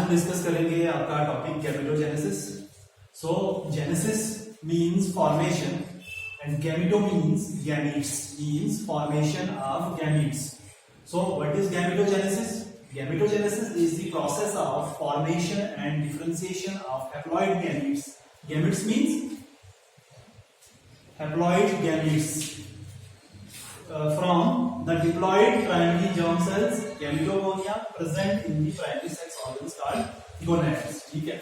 हम डिस्कस करेंगे आपका topic gametogenesis. So genesis means formation and gameto means gametes, means formation of gametes. So what is gametogenesis? Gametogenesis is the process of formation and differentiation of haploid gametes. Gametes means haploid gametes from the diploid primary germ cells, gametogonia, present in the primary sex organs called gonads. ठीक है,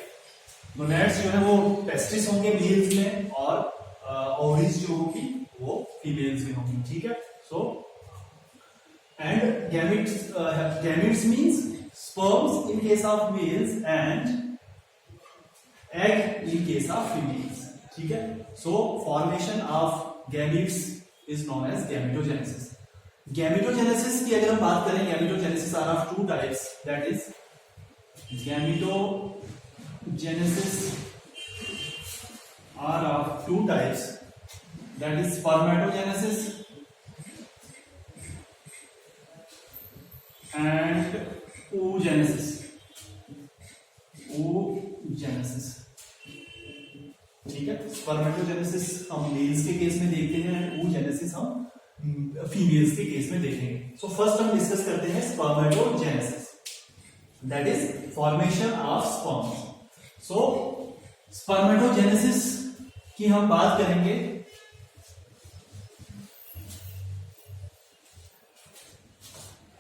gonads जो है वो testis होंगे mails में और ovaries जो होगी वो फीमेल्स में होंगी। ठीक है, so and gametes means sperms in case of males and egg in case of females. ठीक है, so formation of gametes is known as gametogenesis. Gametogenesis की अगर हम बात करें, gametogenesis are of two types, that is gametogenesis are of two types, that is spermatogenesis and oogenesis. oogenesis ठीक है, spermatogenesis हम मेल्स के केस में देखते हैं एंड oogenesis हम फीमेल्स के केस में देखेंगे। सो फर्स्ट हम डिस्कस करते हैं spermatogenesis, that is formation of sperms. So spermatogenesis की हम बात करेंगे,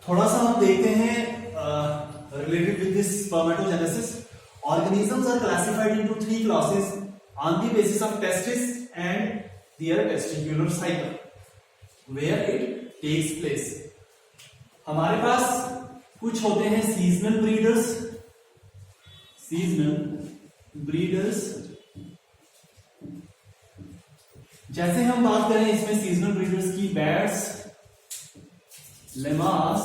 थोड़ा सा हम देखते हैं related with this spermatogenesis. Organisms are classified into three classes on the basis of testis and their testicular cycle, where it takes place. हमारे पास कुछ होते हैं सीजनल ब्रीडर्स, जैसे हम बात करें इसमें सीजनल ब्रीडर्स की बैट्स, लेमास।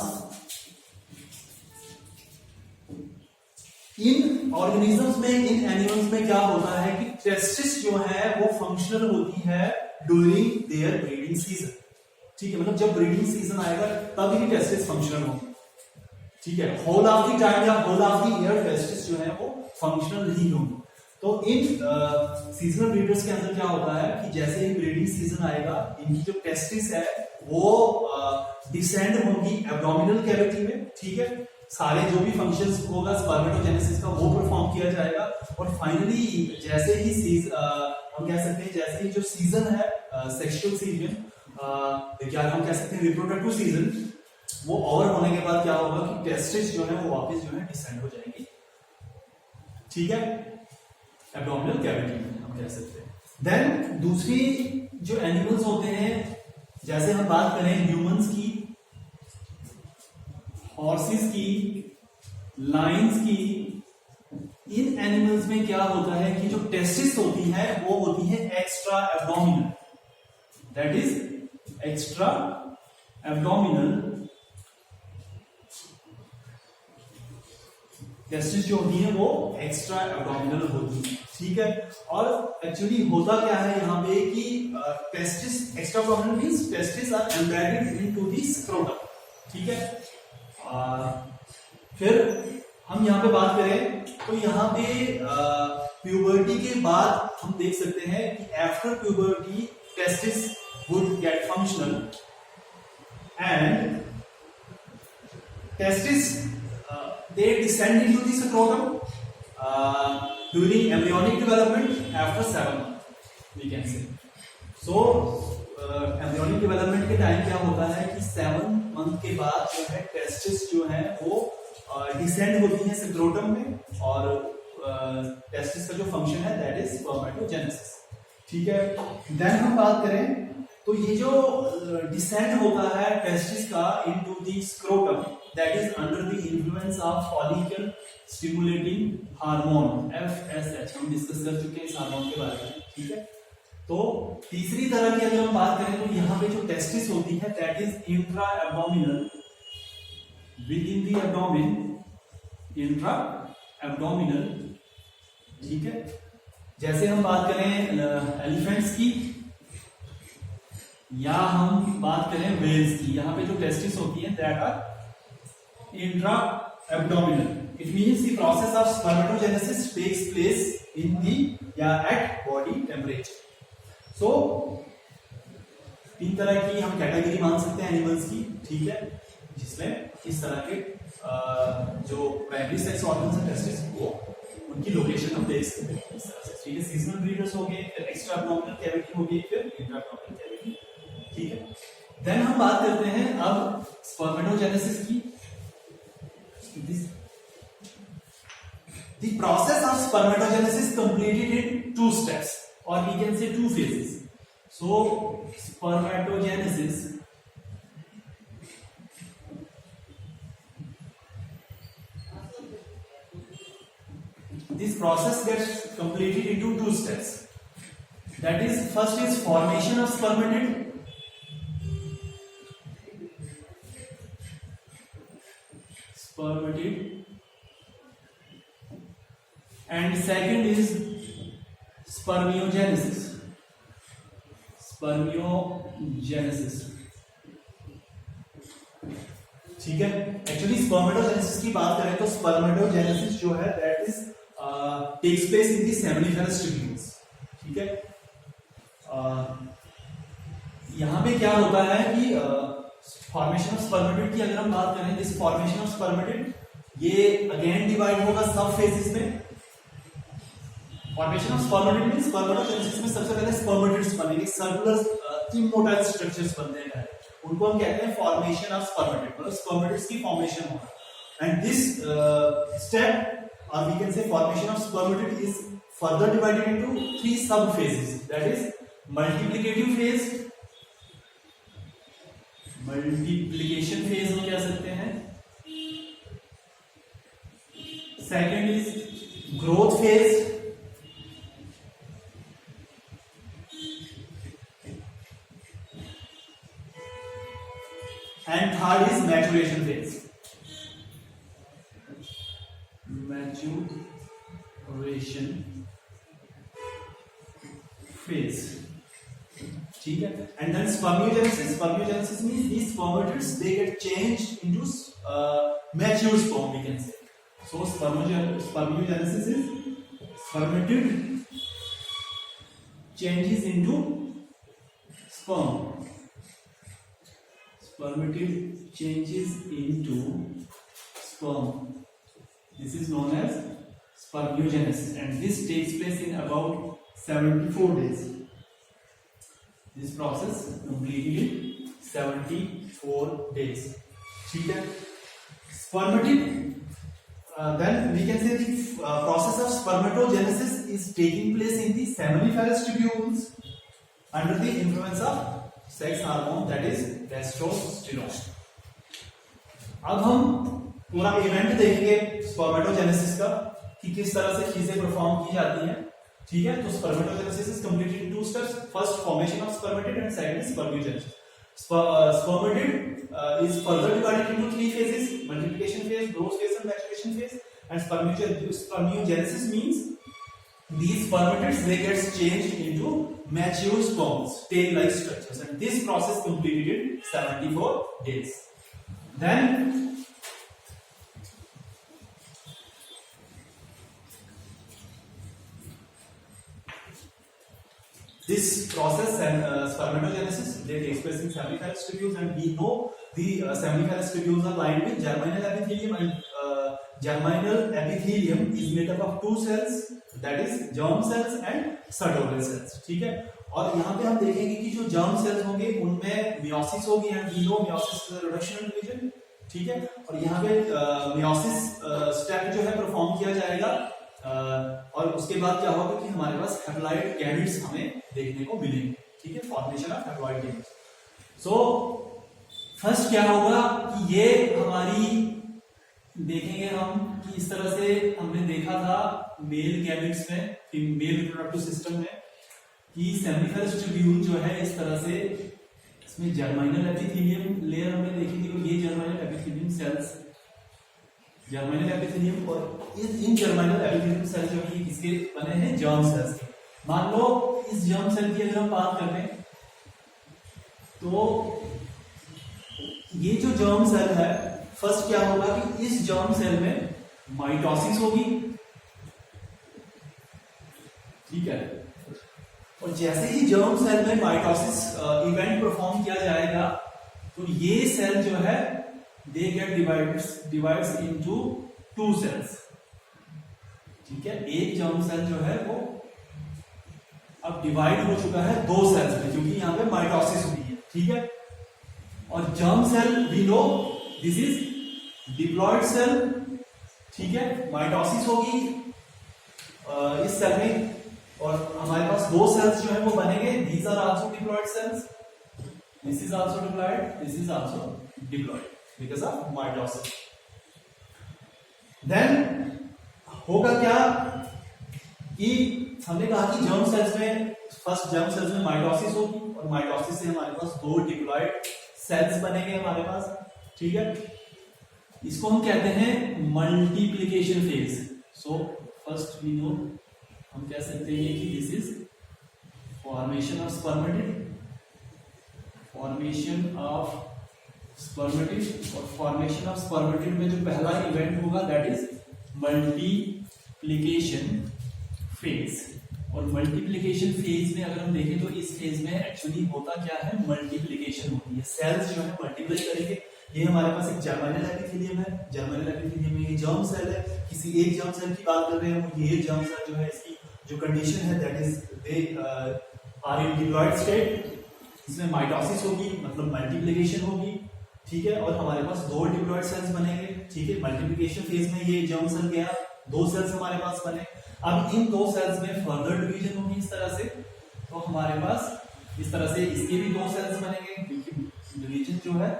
इन ऑर्गेनिजम्स में, इन एनिमल्स में क्या होता है कि टेस्टिस जो है वो फंक्शनल होती है ड्यूरिंग देयर ब्रीडिंग सीजन। ठीक है, मतलब जब ब्रीडिंग सीजन आएगा तब ही टेस्टिस फंक्शनल होगी। ठीक है, होल ऑफ द टाइम या whole of the year testis जो है वो फंक्शनल नहीं होगी। तो इन सीजनल ब्रीडर्स के अंदर क्या होता है कि जैसे ही ब्रीडिंग सीजन आएगा इनकी जो टेस्टिस है वो डिसेंड होगी एब्डोमिनल कैविटी में। ठीक है, सारे जो भी फंक्शंस होगा स्पर्मेटोजेनेसिस का वो परफॉर्म किया जाएगा और फाइनली जैसे ही हम कह सकते हैं जैसे ही जो सीजन है सेक्सुअल सीजन या हम कह सकते हैं रिप्रोडक्टिव सीजन वो ओवर होने के बाद क्या होगा कि टेस्टिस जो है वो वापस जो है डिसेंड हो जाएगी। ठीक है, एब्डोमिनल कैविटी में हम कह सकते हैं। देन दूसरी जो एनिमल्स होते हैं, जैसे हम बात करें ह्यूमंस की, हॉर्सेस की, लाइन्स की, इन एनिमल्स में क्या होता है कि जो टेस्टिस होती है वो होती है extra abdominal, that is extra abdominal. Testis जो होती है वो एक्स्ट्रा एब्डोमिनल होती है। ठीक है, और एक्चुअली होता क्या है यहाँ पे कि testis extra abdominal means testis are embedded into the scrotum. ठीक है, फिर हम यहाँ पे बात करें तो यहाँ पे प्यूबर्टी के बाद हम देख सकते हैं कि after puberty testis would get functional and testis they descend into the scrotum during embryonic development after 7 months, we can say. So embryonic development के टाइम क्या होता है कि 7 मंथ के बाद जो है टेस्टिस जो है वो डिसेंड होती है स्क्रोटम में और टेस्टिस का जो फंक्शन है दैट इज स्पर्मेटोजेनेसिस। ठीक है, देन हम बात करें तो ये जो डिसेंड होता है टेस्टिस का into the scrotum that is under the influence of follicle stimulating hormone FSH। हम डिस्कस कर चुके हैं इस हार्मोन के बारे में। ठीक है, तो तीसरी तरह की अगर हम बात करें तो यहाँ पे जो टेस्टिस होती है that is intra abdominal, with in the abdomen, intra abdominal. ठीक है, जैसे हम बात करें एलिफेंट्स की या हम बात करें वेल्स की, यहाँ पे जो टेस्टिस होती है that are intra abdominal. It means the process of spermatogenesis takes place in the at body temperature. So तीन तरह की हम कैटेगरी मान सकते हैं एनिमल्स की, ठीक है, जिसमें इस तरह के जो प्राइमरी सेक्स ऑर्गन्स हैं टेस्टिस वो उनकी लोकेशन हम देख सकते हैं इस तरह से, ठीक है। सीजनल ब्रीडर्स हो गए, फिर एक्स्ट्रा एब्डोमिनल कैविटी हो गई, फिर इंट्रा एब्डोमिनल कैविटी, ठीक है। देन हम बात करते हैं अब स्पर्मेटोजेनेसिस की। The process of spermatogenesis completed in 2 steps, or we can say 2 phases. So spermatogenesis this process gets completed into 2 steps. That is, first is formation of spermatid. And second is spermiogenesis. ठीक है। Actually spermatogenesis की बात करें तो spermatogenesis जो है that is takes place in the seminiferous tubules, ठीक है। यहां पे क्या होता है कि फॉर्मेशन ऑफ स्पर्मेटिड की अगर हम बात करें, दिस फॉर्मेशन ऑफ स्पर्मेटिड ये अगेन डिवाइड होगा सब फेजेस में। Formation of spermatid means spermatogenesis में सबसे पहले स्पर्मेटिड्स बनेंगे, सर्कुलर इमोटाइल स्ट्रक्चर्स बनते हैं, उनको हम कहते हैं फॉर्मेशन ऑफ स्पर्मेटिड, मतलब स्पर्मेटिड्स की फॉर्मेशन होगा। एंड दिस स्टेप और we can say formation of spermatid is further divided into 3 sub phases, that is multiplicative phase, multiplication phase हम कह सकते हैं, second is growth phase, and third is maturation phase. ठीक है। and then spermiogenesis means these spermatids they get changed into mature sperm, we can say. So spermiogenesis is spermatid changes into sperm. Spermatid changes into sperm. This is known as spermiogenesis, and this takes place in about 74 days. This process completed in 74 days. ठीक है। Spermatid. Then we can say the process of spermatogenesis is taking place in the seminiferous tubules under the influence of sex hormone that is testosterone. अब हम पूरा event देखेंगे spermatogenesis का कि किस तरह से चीजें परफॉर्म की जाती हैं, ठीक है। तो spermatogenesis is completed in 2 steps, first formation of spermatid and second is spermiogenesis. Spermatid is further divided into 3 phases, multiplication phase, growth phase and maturation phase. And spermiogenesis means these spermatids they get changed into mature sperms, tail-like structures, and this process completed in 74 days. Then this process and spermatogenesis they takes place in seminiferous tubules, and we know the seminiferous tubules are lined with germinal epithelium, and germinal epithelium is made up of 2 cells, that is germ cells and sertolin cells, ठीक है। और यहाँ पे हम देखेंगे कि जो germ cells होंगे उनमें meiosis होगी, and we know meiosis is a reduction in division, ठीक है। और यहाँ पे meiosis step जो है परफॉर्म किया जाएगा, और उसके बाद क्या होगा कि हमारे पास हैप्लॉइड गैमेट्स हमें देखने को मिलेंगे, ठीक है, formation of haploid gametes. So first क्या होगा कि ये हमारी देखेंगे हम कि इस तरह से हमने देखा था मेल गैमेट्स में, मेल रिप्रोडक्टिव सिस्टम में, कि सेमिनिफेरस ट्यूब्यूल जो है इस तरह से इसमें जर्माइनल एपिथेलियम लेयर हमने देखी थी, और ये जर्माइनल एपिथेलियम सेल्स, जर्माइनल एपिथेलियम, और इन जर्माइनल एपिथेलियम सेल जो है किसके बने हैं, जर्म सेल्स के। मान लो इस जर्म सेल की अगर हम बात करें तो ये जो जर्म सेल है फर्स्ट क्या होगा कि इस जर्म सेल में माइटोसिस होगी, ठीक है, और जैसे ही जर्म सेल में माइटोसिस इवेंट परफॉर्म किया जाएगा तो ये सेल जो है they get divides into two cells, ठीक है। एक जर्म सेल जो है वो अब डिवाइड हो चुका है दो सेल्स में, क्योंकि यहां पे माइटोसिस हुई है, ठीक है। और germ cell we know this is diploid cell, ठीक है, माइटोसिस होगी इस सेल में, और हमारे पास दो सेल्स जो है वो बनेंगे, these are also diploid cells, this is also diploid, this is also diploid because of mitosis. Then होगा क्या कि हमने कहा कि जर्म सेल्स में फर्स्ट जर्म सेल्स में माइटोसिस होगी, और माइटोसिस से हमारे पास दो डिप्लॉयड सेल्स बनेंगे हमारे पास, ठीक है। इसको हम कहते हैं multiplication phase. So first we know, हम कह सकते हैं कि this is formation of spermatid, formation of spermatid, और फॉर्मेशन ऑफ स्पर्मेटिड में जो पहला इवेंट होगा दैट इज मल्टीप्लिकेशन फेज। और मल्टीप्लिकेशन फेज में अगर हम देखें तो इस फेज में एक्चुअली होता क्या है, मल्टीप्लिकेशन होती है, सेल्स जो है मल्टीप्लाई करेंगे। ये हमारे पास एक जर्मिनल एपिथेलियम है, जर्मिनल एपिथेलियम में ये जर्म सेल है, किसी एक जर्म सेल की बात कर रहे हैं, ये जर्म सेल जो है इसकी जो कंडीशन है that is they are in diploid state, इसमें माइटोसिस होगी मतलब मल्टीप्लिकेशन होगी, ठीक है, और हमारे पास दो डिप्लॉयड सेल्स बनेंगे, ठीक है। मल्टीप्लिकेशन फेज में ये जर्म सेल गया, दो सेल्स हमारे पास बने। अब इन दो सेल्स में फर्दर डिवीजन होगी इस तरह से, तो हमारे पास इस तरह से इसके भी दो सेल्स बनेंगे, क्योंकि डिवीजन जो है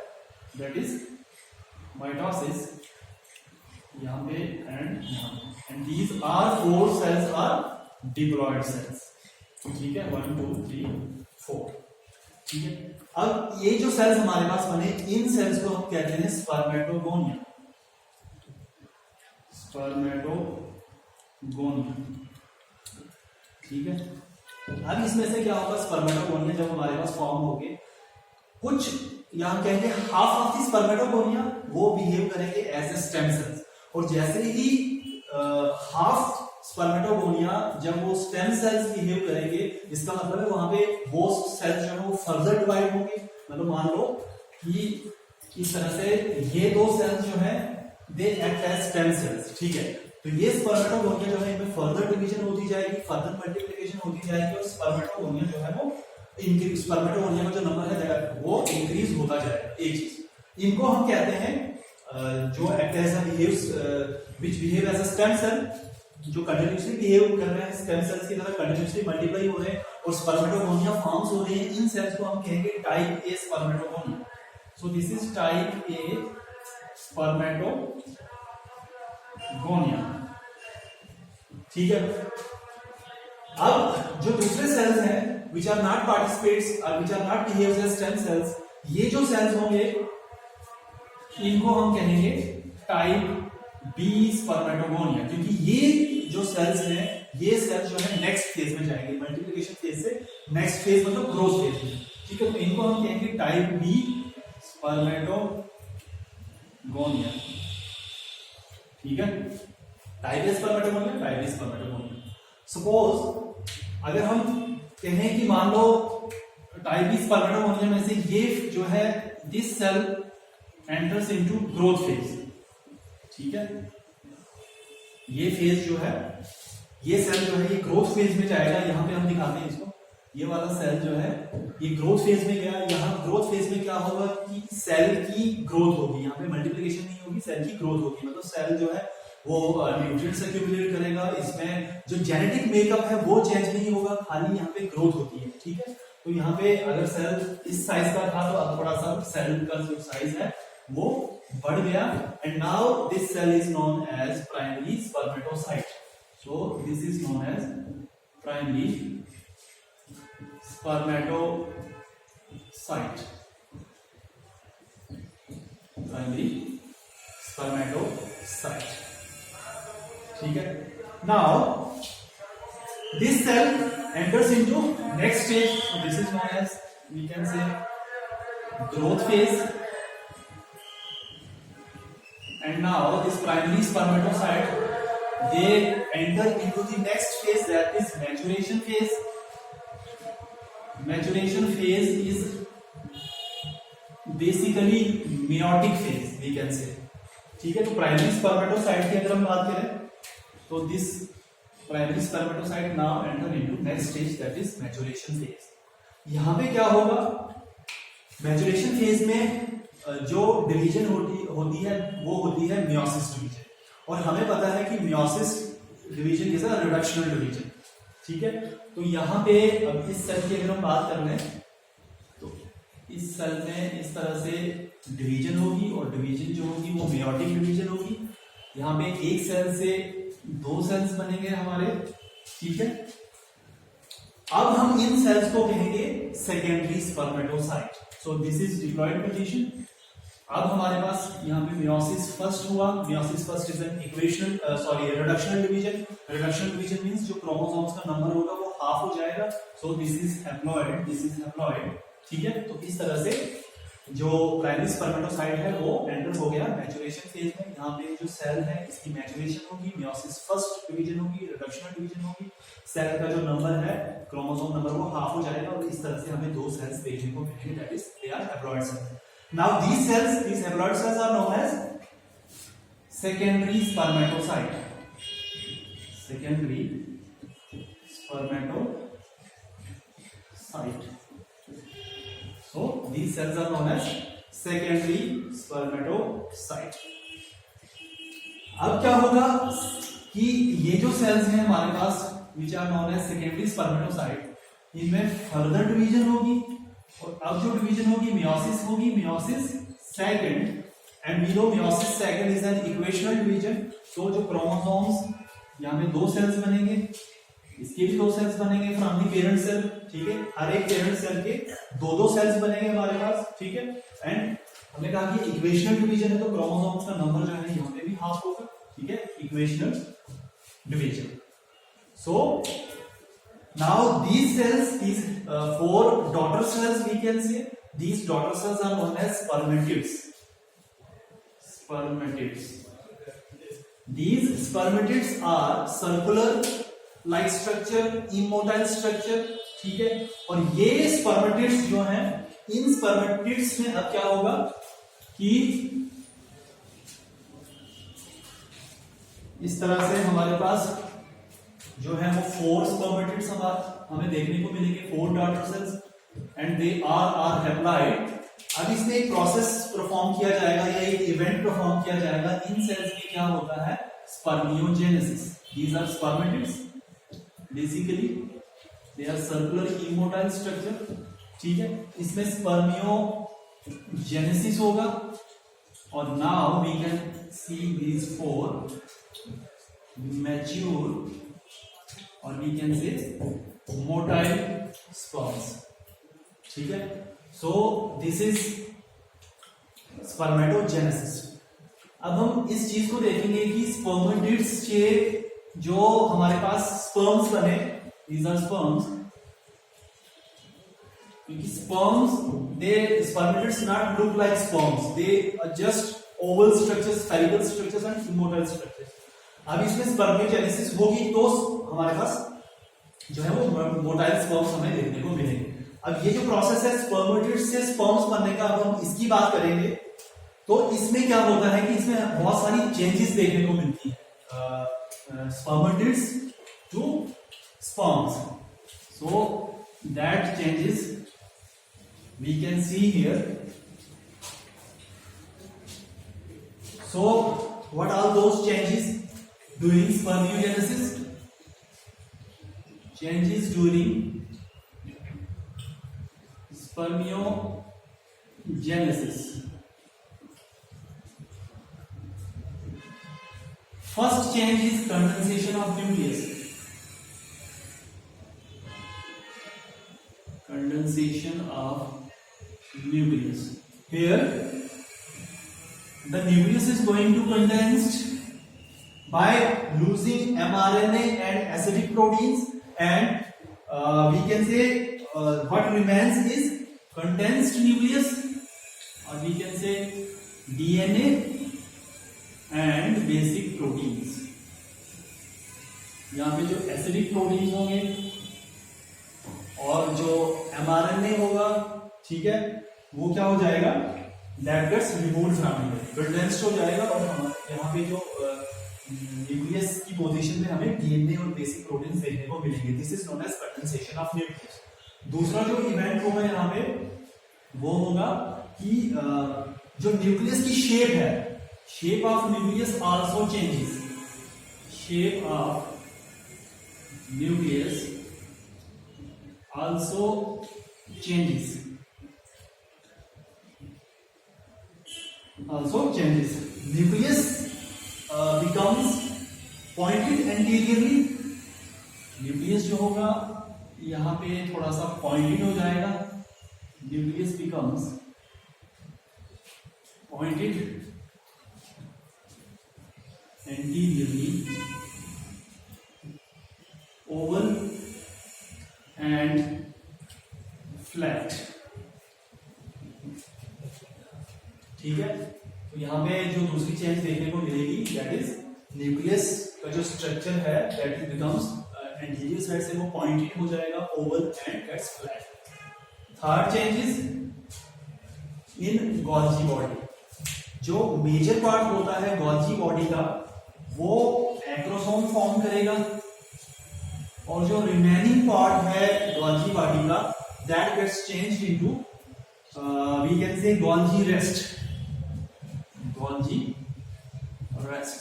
दैट इज माइटोसिस यहाँ पे and these are four cells are diploid cells, ठीक है, 1 2 3 4, ठीक है। अब ये जो सेल्स हमारे पास बने, इन सेल्स को हम कहते हैं स्पर्मेटोगोनिया, स्पर्मेटोगोनिया, ठीक है। अब इसमें से क्या होगा, स्पर्मेटोगोनिया जब हमारे पास फॉर्म हो गए, कुछ यहां कहेंगे हाफ ऑफ दी स्पर्मेटोगोनिया वो बिहेव करेंगे एज ए स्टेम सेल्स, और जैसे ही हाफ स्पर्मेटोगोनिया जब वो स्टेम सेल्स बिहेव करेंगे, इसका मतलब है वहां पे वो सेल्स जो है वो फर्दर डिवाइड होंगे। मतलब मान लो कि इस तरह से ये दो सेल्स जो है they act as stem cells, ठीक है। तो ये स्पर्मेटोगोनिया जो है इनमें फर्दर डिवीजन होती जाएगी, फर्दर मल्टीप्लिकेशन होती जाएगी, और स्पर्मेटोगोनिया जो है वो इंक्रीज, स्पर्मेटोगोनिया का जो नंबर है वो इंक्रीज होता जाएगा। एक चीज इनको हम कहते हैं जो act as a behaves which behave as a stem cell, जो कंटिन्यूअसली बिहेव कर रहे हैं स्टेम सेल्स की तरह, कंटिन्यूअसली मल्टीप्लाई हो रहे हैं और स्पर्मेटोगोनिया फॉर्म्स हो रहे हैं, इन सेल्स को हम कहेंगे type A spermatogonia. So this is type A spermatogonia, ठीक है। अब जो दूसरे सेल्स हैं which are not participates or which are not behaves as stem cells, ये जो सेल्स होंगे इनको हम कहेंगे टाइप बी स्पर्मेटोगोनिया, क्योंकि ये जो सेल्स हैं ये सेल्स जो है नेक्स्ट फेज में जाएंगे, मल्टीप्लिकेशन फेज से नेक्स्ट फेज मतलब ग्रोथ फेज में, ठीक है। तो इनको हम कहेंगे टाइप बी स्पर्मेटोगोनिया, ठीक है। Type A spermatogonia, type B spermatogonia. Suppose अगर हम कहें कि मान लो टाइप बी स्पर्मेटोगोनिया में से ये जो है this cell enters into growth phase, ठीक है। ये फेज जो है, ये सेल जो है ये ग्रोथ फेज में जाएगा, यहां पे हम दिखाते हैं इसको, ये वाला सेल जो है ये ग्रोथ फेज में गया। यहाँ ग्रोथ फेज में क्या होगा कि सेल की ग्रोथ होगी, यहाँ पे मल्टीप्लिकेशन नहीं होगी, सेल की ग्रोथ होगी, मतलब सेल जो है वो न्यूट्रिएंट्स एक्यूमुलेट करेगा, इसमें जो जेनेटिक मेकअप है वो चेंज नहीं होगा, खाली यहाँ पे ग्रोथ होती है, ठीक है। तो यहाँ पे अगर सेल इस साइज का था तो अब थोड़ा सा सेल का जो साइज है वो बढ़ गया, and now this cell is known as primary spermatocyte. So this is known as primary spermatocyte, primary spermatocyte, ठीक है। Now this cell enters into next stage, so this is known as, we can say, growth phase, and now this primary spermatocyte, they enter into the next phase, that is maturation phase. Maturation phase is basically meiotic phase, we can say. ठीक है, तो primary spermatocyte की अगर हम बात करें तो this primary spermatocyte now enter into next stage, that is maturation phase. यहां पे क्या होगा, मैच्योरेशन फेज में जो डिवीजन होती है वो होती है मियोसिस डिवीजन. और हमें पता है कि meiosis division is a reductional division. ठीक है, तो यहां पे अब इस सेल की अगर हम बात कर रहे हैं तो इस सेल में इस तरह से डिवीजन होगी, और डिवीजन जो होगी वो मेयोटिक डिवीजन होगी. यहाँ पे एक सेल से दो सेल्स बनेंगे हमारे. ठीक है, अब हम इन सेल्स को कहेंगे secondary spermatocyte. So this is diploid condition. अब हमारे पास यहाँ पे मियोसिस फर्स्ट हुआ. Meiosis first is an reductional division. Reductional division means जो क्रोमोसोम्स का नंबर होगा वो हाफ हो जाएगा. So this is haploid, this is haploid. ठीक है, तो इस तरह से जो प्राइमरी स्पर्मेटोसाइट है वो एंटर हो गया मैच्योरेशन फेज में. यहाँ पे जो सेल है इसकी मैच्योरेशन होगी, मियोसिस फर्स्ट डिवीजन होगी, रिडक्शनल डिवीजन होगी. सेल का जो नंबर है, क्रोमोसोम नंबर, वो हाफ हो जाएगा, और इस तरह से हमें दो सेल्स देखने को मिलेंगे, that is they are haploid cells. Now these cells, these haploid cells are known as secondary spermatocyte. Secondary spermatocyte. So these cells are known as secondary spermatocyte. अब क्या होगा कि ये जो सेल्स हैं हमारे पास which are known as secondary spermatocyte, इनमें फर्दर डिवीजन होगी, और अब जो डिवीजन होगी meiosis second. And we know meiosis second is an equational division. So जो क्रोमोसोम्स, यहाँ पे दो सेल्स बनेंगे, इसके भी दो सेल्स बनेंगे फ्रॉम द पेरेंट सेल. ठीक है, हर एक पेरेंट सेल के दो दो सेल्स बनेंगे हमारे पास. ठीक है, एंड हमने कहा कि इक्वेशनल डिवीजन है तो क्रोमोसोम्स का नंबर जो है यहाँ पे भी हाफ होगा. ठीक है, equational division. So now these cells, these four daughter cells, we can say these daughter cells are known as spermatids. These spermatids are circular like structure, immotile structure. ठीक है, और ये spermatids जो हैं, इन spermatids में अब क्या होगा कि इस तरह से हमारे पास जो है वो फोर स्पर्मेटिड्स हमें देखने को मिलेंगे, four daughter cells, and they are haploid. अब इसमें एक प्रोसेस परफॉर्म किया जाएगा या एक इवेंट परफॉर्म किया जाएगा. इन सेल्स में क्या होता है, spermiogenesis. These are spermatids, basically they are circular immotile structure. ठीक है, इसमें स्पर्मियोजेनेसिस होगा, और now we can see these four mature, और we can say motile sperms. ठीक है, सो दिस इज स्पर्मेटोजेनेसिस. अब हम इस चीज को देखेंगे कि स्पर्मेटिड्स के जो हमारे पास स्पर्म्स बने, दीज आर स्पर्म्स, क्योंकि sperms, they spermatids not look like sperms, they are just oval structures, spherical structures and immotile structures. अब इसमें स्पर्मियोजेनेसिस होगी तो हमारे पास जो है वो मोटाइल स्पर्म्स हमें देखने को मिलेंगे. अब ये जो प्रोसेस है स्पर्मेटिड्स से स्पर्म्स बनने का, अब हम इसकी बात करेंगे तो इसमें क्या होता है कि इसमें बहुत सारी चेंजेस देखने को मिलती है spermatids to sperms. So that changes we can see here. So what are those changes during spermiogenesis? Changes during spermiogenesis. First change is condensation of nucleus. Condensation of nucleus. Here, the nucleus is going to condensed by losing mRNA and acidic proteins, and we can say what remains is condensed nucleus, or we can say DNA and basic proteins. यहाँ पे जो acidic proteins होंगे और जो mRNA होगा, ठीक है, वो क्या हो जाएगा, that gets removed from it, condensed हो जाएगा और हमारे यहाँ पे जो न्यूक्लियस की पोजीशन में हमें डीएनए और बेसिक प्रोटीन्स देखने को मिलेंगे। This is known as condensation of nucleus. दूसरा जो इवेंट होगा यहाँ पे वो होगा कि जो न्यूक्लियस की शेप है, shape of nucleus also changes, shape of nucleus also changes, nucleus becomes pointed anteriorly, nucleus जो होगा यहाँ पे थोड़ा सा पॉइंटेड हो जाएगा, nucleus becomes pointed anteriorly, oval and flat, ठीक है। तो यहाँ पे जो दूसरी चेंज देखने को मिलेगी दैट इज न्यूक्लियस का जो स्ट्रक्चर है that is becomes anterior side से वो पॉइंटेड हो जाएगा, oval and gets flat. Third change is in Golgi body, जो मेजर पार्ट होता है गोल्जी बॉडी का वो एक्रोसोम फॉर्म करेगा और जो रिमेनिंग पार्ट है गोल्जी बॉडी का that gets changed into we can say Golgi rest, Golgi rest,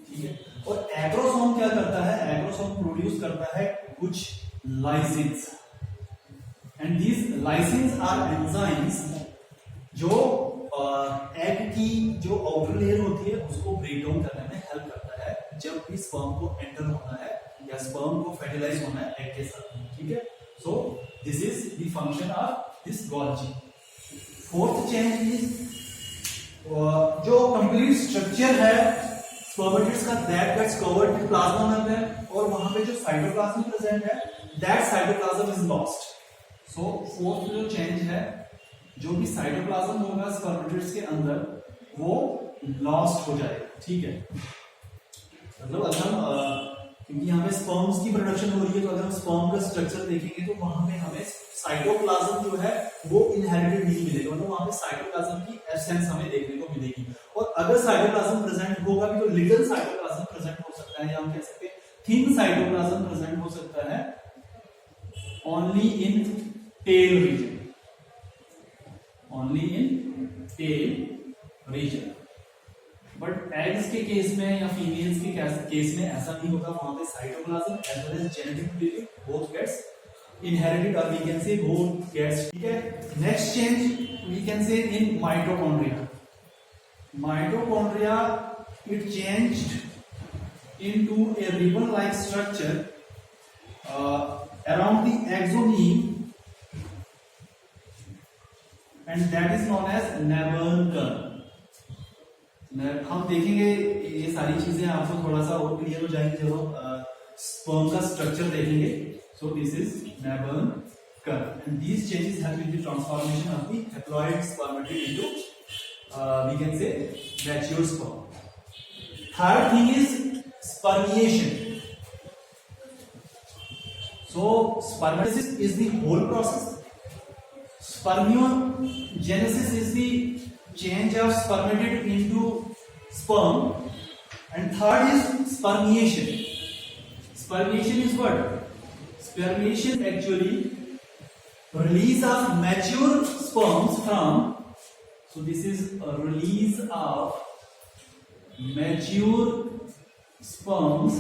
ठीक है। और एक्रोसोम क्या करता है, एक्रोसोम प्रोड्यूस करता है कुछ lysins and these lysins are enzymes जो एग की जो आउटर लेयर होती है उसको ब्रेक डाउन करने में हेल्प करता है जब भी स्पर्म को एंटर होना है या स्पर्म को फर्टिलाइज होना है एग के साथ, ठीक है। So this is the function of this Golgi. Fourth change is जो कंप्लीट स्ट्रक्चर है स्पर्मेटिड्स का that gets covered with plasma membrane और वहां पे जो साइटोप्लाज्म प्रेजेंट है that cytoplasm is lost. So fourth जो चेंज है, जो भी साइटोप्लाज्म होगा स्पर्मेटिड्स के अंदर वो लॉस्ट हो जाएगा, ठीक है। मतलब अगर हम क्योंकि यहाँ पे स्पर्म्स की प्रोडक्शन हो रही है तो अगर हम स्पर्म का स्ट्रक्चर देखेंगे तो वहां पे हमें साइटोप्लाज्म जो है वो इनहेरिटेड नहीं मिलेगा, मतलब वहां पे साइटोप्लाज्म की एब्सेंस हमें देखने को मिलेगी। और अगर साइटोप्लाज्म प्रेजेंट होगा भी तो लिटिल साइटोप्लाज्म प्रेजेंट हो सकता है या हम कह सकते हैं थिन साइटोप्लाज्म प्रेजेंट हो सकता है only in tail region, only in tail region. But eggs के केस में या फीमेल्स के केस में ऐसा नहीं होगा, वहां पे cytoplasm as well as genetic material both gets inherited or we can say both gets, ठीक है। Next change we can say in mitochondria, mitochondria it changed into a ribbon like structure around the axoneme and that is known as Naburn. हम देखेंगे ये सारी चीजें आपको थोड़ा सा और क्लियर हो जाएंगी जब हम स्पर्म का स्ट्रक्चर देखेंगे। So this is Naburn curve and these changes help in the transformation of the haploid spermatid into we can say mature sperm. Third thing is spermiation. So spermatogenesis is the whole process. Spermiogenesis is the change of spermatid into sperm and third is spermiation. Spermiation is what? Spermiation actually release of mature sperms from, so this is a release of mature sperms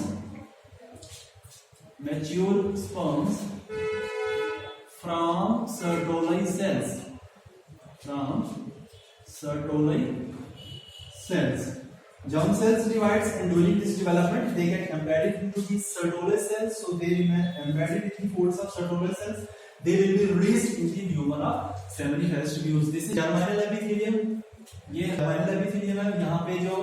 from Sertoli cells, Germ cells divides and during this development they get embedded into the Sertoli cells, so they remain embedded in the folds of Sertoli cells. They will be released in the lumen of seminiferous tubules. This is germinal epithelium. ये germinal epithelium है, यहाँ पे जो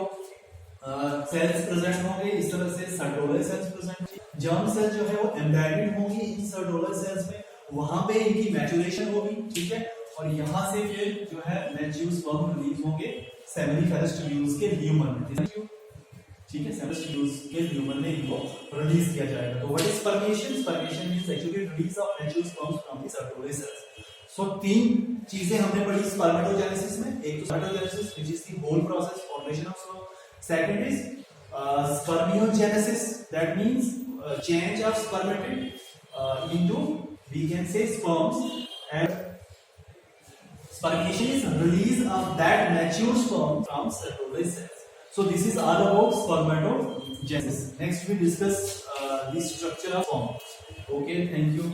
cells present होंगे इस तरह से Sertoli cells present. Germ cell जो है वो एम्बेडेड होंगी इन Sertoli cells में, वहां पे इनकी मैच्योरेशन होगी, ठीक है। और यहाँ से फिर जो है मैच्योर स्पर्म रिलीज होंगे सेमिनिफेरस ट्यूब्यूल्स के ल्यूमन में। ठीक है, सेमेस्टर यूज के ह्यूमन में इनको रिलीज किया जाएगा। तो what is spermiation? Spermiation means actually release of mature sperms from the Sertoli cells. So तीन चीजें हमने पढ़ी स्पर्मेटोजेनेसिस में। एक तो spermatogenesis which is the whole process formation of sperm. Second is spermiogenesis, that means change of spermatid into, we can say, sperms, and spermation is release of that mature sperm from circular cells. So this is all about spermatogenesis. Next we discuss the structure of sperm. Okay, thank you.